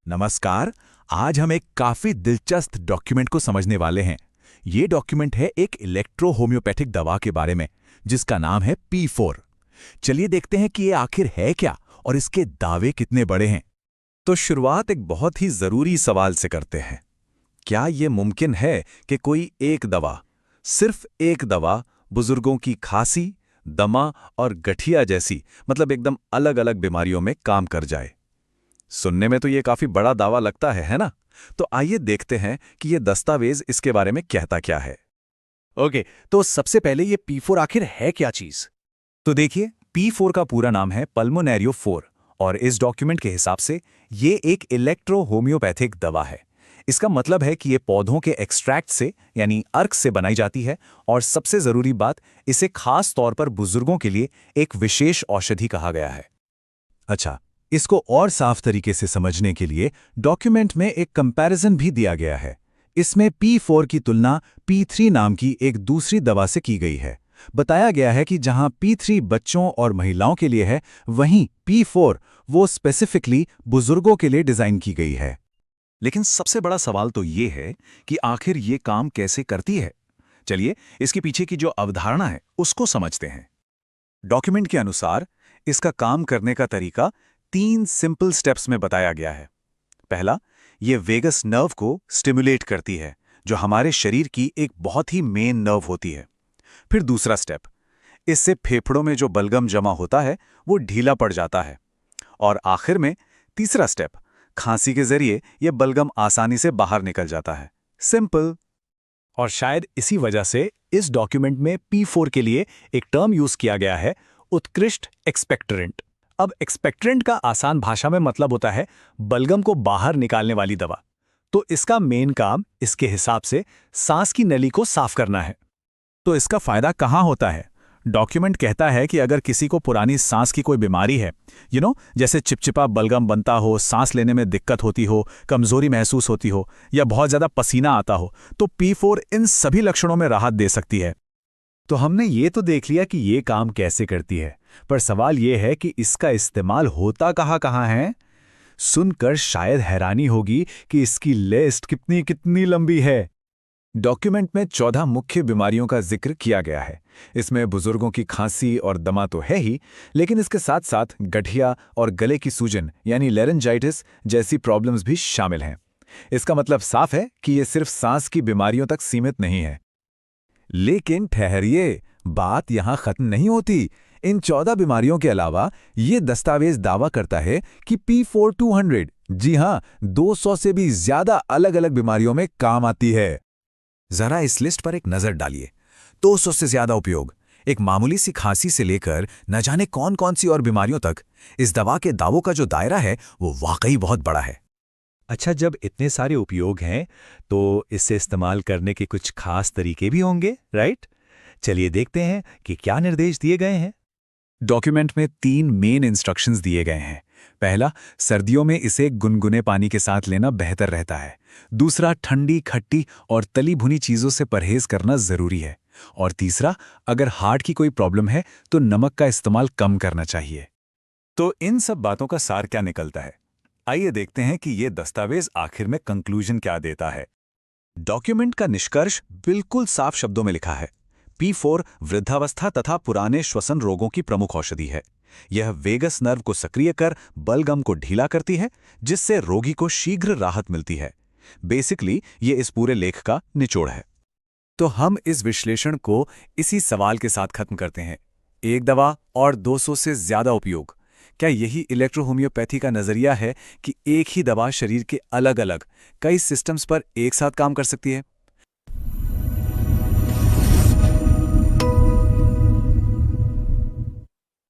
नमस्कार। आज हम एक काफी दिलचस्प डॉक्यूमेंट को समझने वाले हैं। ये डॉक्यूमेंट है एक इलेक्ट्रो होम्योपैथिक दवा के बारे में जिसका नाम है P4। चलिए देखते हैं कि ये आखिर है क्या और इसके दावे कितने बड़े हैं। तो शुरुआत एक बहुत ही जरूरी सवाल से करते हैं। क्या ये मुमकिन है कि कोई एक दवा, सिर्फ एक दवा, बुजुर्गों की खांसी, दमा और गठिया जैसी मतलब एकदम अलग अलग बीमारियों में काम कर जाए? सुनने में तो ये काफी बड़ा दावा लगता है ना? तो आइए देखते हैं कि ये दस्तावेज इसके बारे में कहता क्या है। ओके, तो सबसे पहले ये P4 आखिर है क्या चीज? तो देखिए, P4 का पूरा नाम है पल्मोनेरियो 4 और इस डॉक्यूमेंट के हिसाब से ये एक इलेक्ट्रो होम्योपैथिक दवा है। इसका मतलब है कि ये पौधों के एक्सट्रैक्ट से यानी अर्क से बनाई जाती है और सबसे जरूरी बात, इसे खास तौर पर बुजुर्गों के लिए एक विशेष औषधि कहा गया है। अच्छा, इसको और साफ तरीके से समझने के लिए डॉक्यूमेंट में एक कंपैरिजन भी दिया गया है। इसमें P4 की तुलना P3 नाम की एक दूसरी दवा से की गई है। बताया गया है कि जहां P3 बच्चों और महिलाओं के लिए है, वहीं P4 वो स्पेसिफिकली बुजुर्गों के लिए डिजाइन की गई है। लेकिन सबसे बड़ा सवाल तो ये है कि आखिर ये काम कैसे करती है। चलिए इसके पीछे की जो अवधारणा है उसको समझते हैं। डॉक्यूमेंट के अनुसार इसका काम करने का तरीका 3 सिंपल स्टेप्स में बताया गया है। पहला, ये वेगस नर्व को स्टिमुलेट करती है, जो हमारे शरीर की एक बहुत ही मेन नर्व होती है। फिर दूसरा स्टेप, इससे फेफड़ों में जो बलगम जमा होता है वो ढीला पड़ जाता है। और आखिर में तीसरा स्टेप, खांसी के जरिए ये बलगम आसानी से बाहर निकल जाता है। सिंपल। और शायद इसी वजह से इस डॉक्यूमेंट में P4 के लिए एक टर्म यूज किया गया है, उत्कृष्ट एक्सपेक्टरेंट। अब एक्सपेक्टरेंट का आसान भाषा में मतलब होता है बलगम को बाहर निकालने वाली दवा। तो इसका मेन काम इसके हिसाब से सांस की नली को साफ करना है। तो इसका फायदा कहाँ होता है? डॉक्यूमेंट कहता है कि अगर किसी को पुरानी सांस की कोई बीमारी है, जैसे चिपचिपा बलगम बनता हो, सांस लेने में दिक्कत होती हो, कमजोरी महसूस होती हो या बहुत ज्यादा पसीना आता हो, तो P4 इन सभी लक्षणों में राहत दे सकती है। तो हमने ये तो देख लिया कि ये काम कैसे करती है, पर सवाल ये है कि इसका इस्तेमाल होता कहाँ है। सुनकर शायद हैरानी होगी कि इसकी लिस्ट कितनी कितनी लंबी है। डॉक्यूमेंट में 14 मुख्य बीमारियों का जिक्र किया गया है। इसमें बुजुर्गों की खांसी और दमा तो है ही, लेकिन इसके साथ साथ गठिया और गले की सूजन यानी लेरेंजाइटिस जैसी प्रॉब्लम्स भी शामिल हैं। इसका मतलब साफ है कि ये सिर्फ सांस की बीमारियों तक सीमित नहीं है। लेकिन ठहरिए, बात यहां खत्म नहीं होती। इन 14 बीमारियों के अलावा ये दस्तावेज दावा करता है कि P4 200, जी हां, 200 से भी ज्यादा अलग अलग बीमारियों में काम आती है। जरा इस लिस्ट पर एक नजर डालिए। 200 से ज्यादा उपयोग, एक मामूली सी खांसी से लेकर न जाने कौन कौन सी और बीमारियों तक। इस दवा के दावों का जो दायरा है वो वाकई बहुत बड़ा है। अच्छा, जब इतने सारे उपयोग हैं तो इसे इस्तेमाल करने के कुछ खास तरीके भी होंगे, राइट? चलिए देखते हैं कि क्या निर्देश दिए गए हैं। डॉक्यूमेंट में 3 मेन इंस्ट्रक्शंस दिए गए हैं। पहला, सर्दियों में इसे गुनगुने पानी के साथ लेना बेहतर रहता है। दूसरा, ठंडी, खट्टी और तली भुनी चीजों से परहेज करना जरूरी है। और तीसरा, अगर हार्ट की कोई प्रॉब्लम है तो नमक का इस्तेमाल कम करना चाहिए। तो इन सब बातों का सार क्या निकलता है? आइए देखते हैं कि ये दस्तावेज आखिर में कंक्लूजन क्या देता है। डॉक्यूमेंट का निष्कर्ष बिल्कुल साफ शब्दों में लिखा है। P4 वृद्धावस्था तथा पुराने श्वसन रोगों की प्रमुख औषधि है। यह वेगस नर्व को सक्रिय कर बलगम को ढीला करती है, जिससे रोगी को शीघ्र राहत मिलती है। बेसिकली ये इस पूरे लेख का निचोड़ है। तो हम इस विश्लेषण को इसी सवाल के साथ खत्म करते हैं। एक दवा और 200 से ज्यादा उपयोग, क्या यही इलेक्ट्रो होम्योपैथी का नजरिया है कि एक ही दवा शरीर के अलग अलग कई सिस्टम्स पर एक साथ काम कर सकती है?